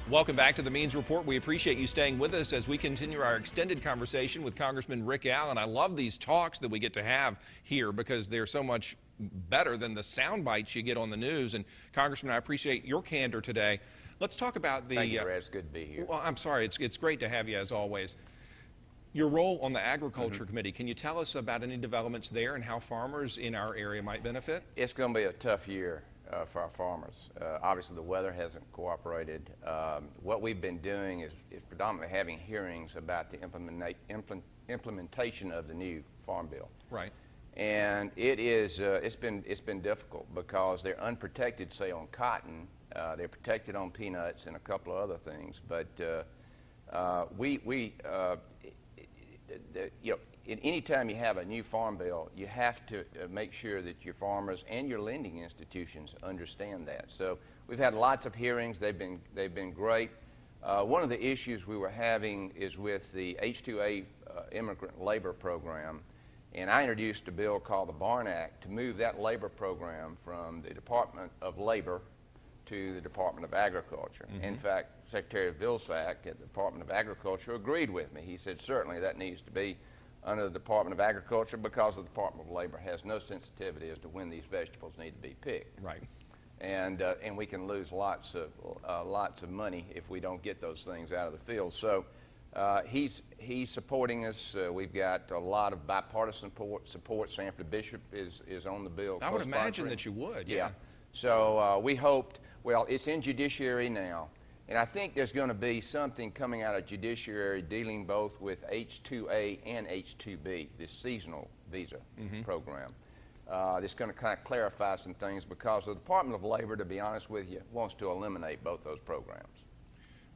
Welcome back to the Means Report. We appreciate you staying with us as we continue our extended conversation with Congressman Rick Allen. I love these talks that we get to have here because they're so much better than the sound bites you get on the news. And Congressman, I appreciate your candor today. Let's talk about the... Thank you, Brad. It's good to be here. Well, I'm sorry. It's great to have you as always. Your role on the Agriculture Committee, can you tell us about any developments there and how farmers in our area might benefit? It's going to be a tough year for our farmers. Obviously, the weather hasn't cooperated. What we've been doing is predominantly having hearings about the implementation of the new Farm Bill. Right. And it's been difficult because they're unprotected, say, on cotton. They're protected on peanuts and a couple of other things. But any time you have a new farm bill, you have to make sure that your farmers and your lending institutions understand that. So we've had lots of hearings. They've been great. One of the issues we were having is with the H-2A immigrant labor program, and I introduced a bill called the Barn Act to move that labor program from the Department of Labor to the Department of Agriculture. In fact, Secretary Vilsack at the Department of Agriculture agreed with me. He said certainly that needs to be under the Department of Agriculture because the Department of Labor has no sensitivity as to when these vegetables need to be picked. Right. And we can lose lots of money if we don't get those things out of the field. So he's supporting us. We've got a lot of bipartisan support. Sanford Bishop is on the bill. I would imagine that you would. Yeah. So we hoped. Well, it's in Judiciary now. And I think there's going to be something coming out of Judiciary dealing both with H-2A and H-2B, this seasonal visa program. It's going to kind of clarify some things because the Department of Labor, to be honest with you, wants to eliminate both those programs.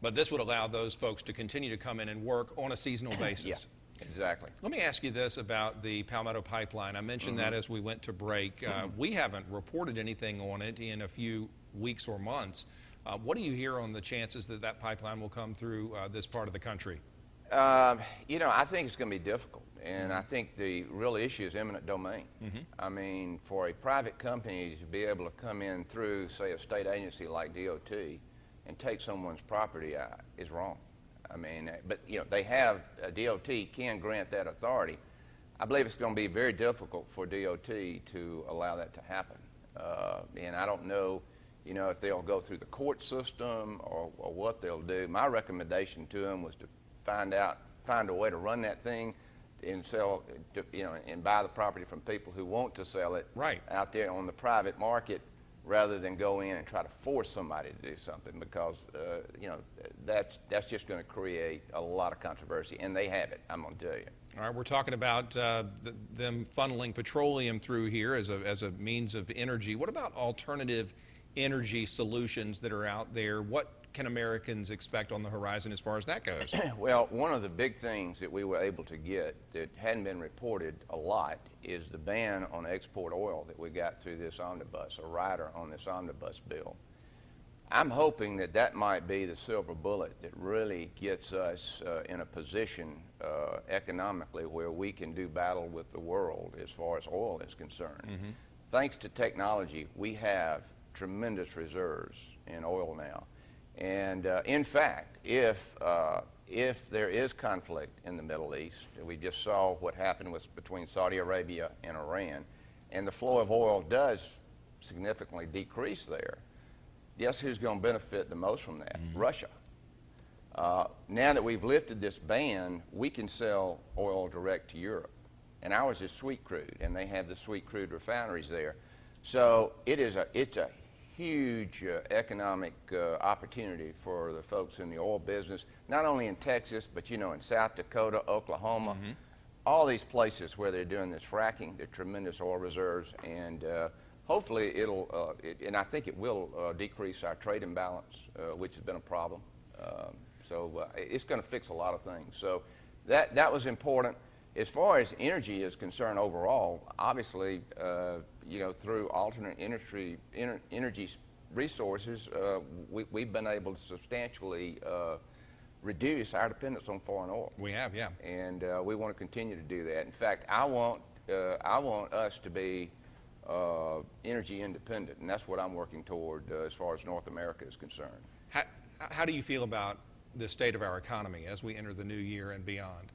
But this would allow those folks to continue to come in and work on a seasonal basis. Yeah, exactly. Let me ask you this about the Palmetto Pipeline. I mentioned that as we went to break. We haven't reported anything on it in a few weeks or months. What do you hear on the chances that that pipeline will come through this part of the country? I think it's going to be difficult, and I think the real issue is eminent domain. I mean, for a private company to be able to come in through, say, a state agency like DOT and take someone's property is wrong. I mean, but they have DOT can grant that authority. I believe it's going to be very difficult for DOT to allow that to happen, and I don't know. If they'll go through the court system or what they'll do. My recommendation to them was to find a way to run that thing and sell, and buy the property from people who want to sell it out there on the private market rather than go in and try to force somebody to do something because, that's just going to create a lot of controversy, and they have it, I'm going to tell you. All right, we're talking about them funneling petroleum through here as a means of energy. What about alternative energy solutions that are out there? What can Americans expect on the horizon as far as that goes? Well, one of the big things that we were able to get that hadn't been reported a lot is the ban on export oil that we got through this omnibus, a rider on this omnibus bill. I'm hoping that might be the silver bullet that really gets us in a position economically where we can do battle with the world as far as oil is concerned. Thanks to technology, we have tremendous reserves in oil now. And in fact, if there is conflict in the Middle East, we just saw what happened between Saudi Arabia and Iran, and the flow of oil does significantly decrease there, guess who's going to benefit the most from that? Russia. Now that we've lifted this ban, we can sell oil direct to Europe. And ours is sweet crude, and they have the sweet crude refineries there. So it's a huge economic opportunity for the folks in the oil business, not only in Texas, but in South Dakota, Oklahoma, all these places where they're doing this fracking, they're tremendous oil reserves, and hopefully and I think it will decrease our trade imbalance, which has been a problem. So it's going to fix a lot of things. So that was important. As far as energy is concerned overall, obviously, through alternate energy resources, we've been able to substantially reduce our dependence on foreign oil. We have, yeah. And we want to continue to do that. In fact, I want us to be energy independent, and that's what I'm working toward as far as North America is concerned. How do you feel about the state of our economy as we enter the new year and beyond?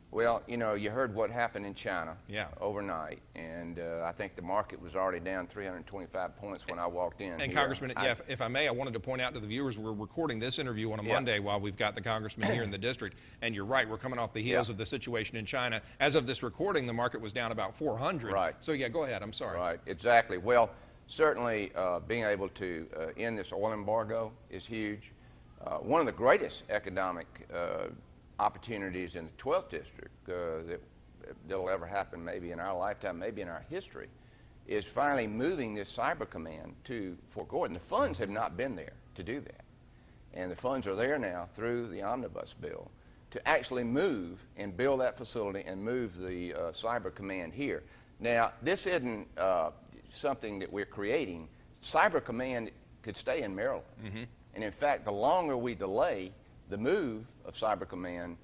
Well, you know, you heard what happened in China overnight, and I think the market was already down 325 points when I walked in. And Congressman, if I may, I wanted to point out to the viewers, we're recording this interview on a Monday while we've got the Congressman here in the district, and you're right, we're coming off the heels of the situation in China. As of this recording, the market was down about 400. Right. So yeah, go ahead, I'm sorry. Right, exactly. Well, certainly being able to end this oil embargo is huge. One of the greatest economic opportunities in the 12th district that'll ever happen maybe in our lifetime, maybe in our history, is finally moving this cyber command to Fort Gordon. The funds have not been there to do that. And the funds are there now through the omnibus bill to actually move and build that facility and move the cyber command here. Now, this isn't something that we're creating. Cyber command could stay in Maryland. And in fact, the longer we delay the move of Cyber Command,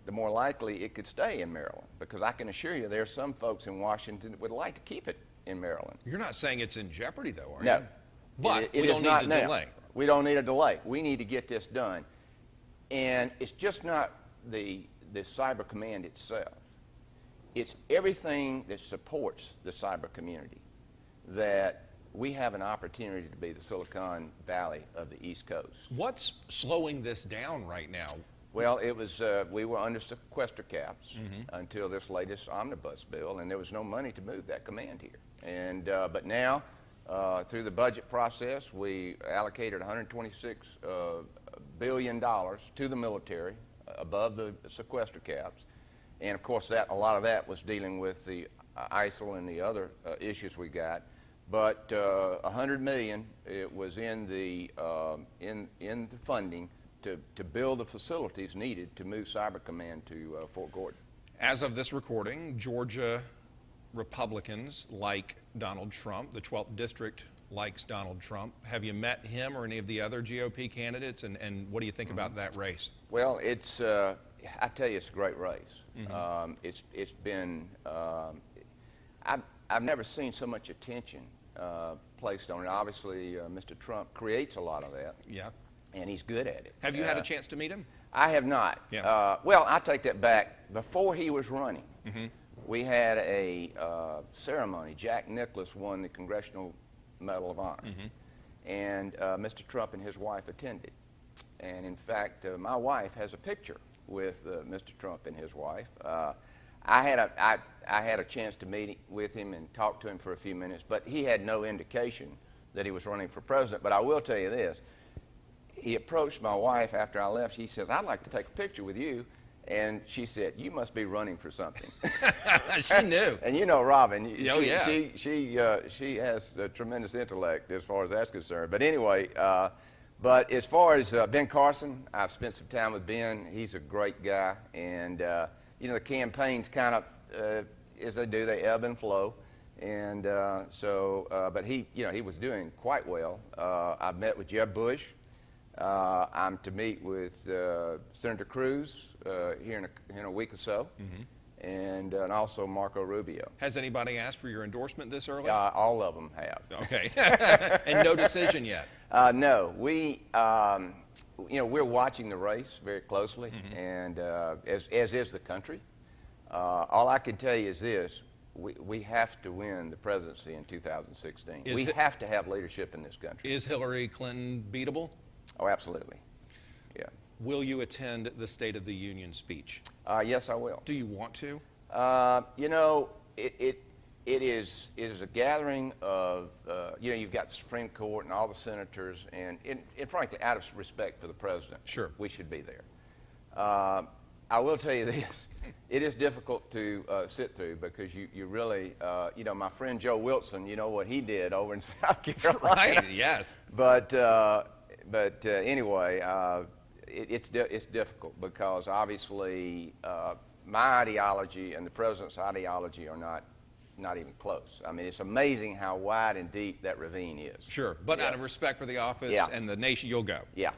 the more likely it could stay in Maryland, because I can assure you there are some folks in Washington that would like to keep it in Maryland. You're not saying it's in jeopardy, though, are you? No. But we don't need to delay. We don't need a delay. We need to get this done. And it's just not the Cyber Command itself. It's everything that supports the cyber community that we have an opportunity to be the Silicon Valley of the East Coast. What's slowing this down right now? Well, it was we were under sequester caps until this latest omnibus bill, and there was no money to move that command here. And but now, through the budget process, we allocated $126 billion to the military above the sequester caps, and of course a lot of that was dealing with the ISIL and the other issues we got. But $100 million it was in the funding to build the facilities needed to move Cyber Command to Fort Gordon. As of this recording, Georgia Republicans like Donald Trump. The 12th district likes Donald Trump. Have you met him or any of the other GOP candidates, and what do you think about that race? Well, it's I tell you, it's a great race. It's been I've never seen so much attention placed on it. Obviously, Mr. Trump creates a lot of that. Yeah. And he's good at it. Have you had a chance to meet him? I have not. Yeah. Well, I take that back. Before he was running, we had a ceremony. Jack Nicklaus won the Congressional Medal of Honor. And Mr. Trump and his wife attended. And in fact, my wife has a picture with Mr. Trump and his wife. I had a chance to meet with him and talk to him for a few minutes, but he had no indication that he was running for president. But I will tell you this. He approached my wife after I left. He says, "I'd like to take a picture with you." And she said, "You must be running for something." She knew. And you know Robin. Oh, yeah. She has a tremendous intellect as far as that's concerned. But anyway, but as far as Ben Carson, I've spent some time with Ben. He's a great guy. And, you know, the campaigns kind of, as they do, they ebb and flow. And but he was doing quite well. I met with Jeb Bush. I'm to meet with Senator Cruz here in a week or so, and also Marco Rubio. Has anybody asked for your endorsement this early? All of them have. Okay. And no decision yet? No. We're watching the race very closely, and as is the country. All I can tell you is this. We have to win the presidency in 2016. We have to have leadership in this country. Is Hillary Clinton beatable? Oh, absolutely. Yeah. Will you attend the State of the Union speech? Yes, I will. Do you want to? It is a gathering of, you've got the Supreme Court and all the senators, and frankly, out of respect for the president, sure, we should be there. I will tell you this. It is difficult to sit through because you really, my friend Joe Wilson, you know what he did over in South Carolina. Right, yes. But anyway, it's difficult because obviously my ideology and the president's ideology are not even close. I mean, it's amazing how wide and deep that ravine is. Sure, but out of respect for the office and the nation, you'll go. Yeah.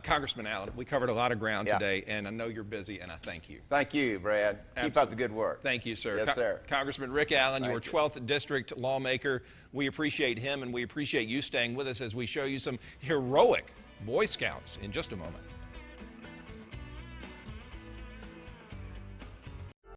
Congressman Allen, we covered a lot of ground today, and I know you're busy, and I thank you. Thank you, Brad. Keep up the good work. Thank you, sir. Yes, sir. Congressman Rick Allen, Thank your 12th District lawmaker. We appreciate him, and we appreciate you staying with us as we show you some heroic Boy Scouts in just a moment.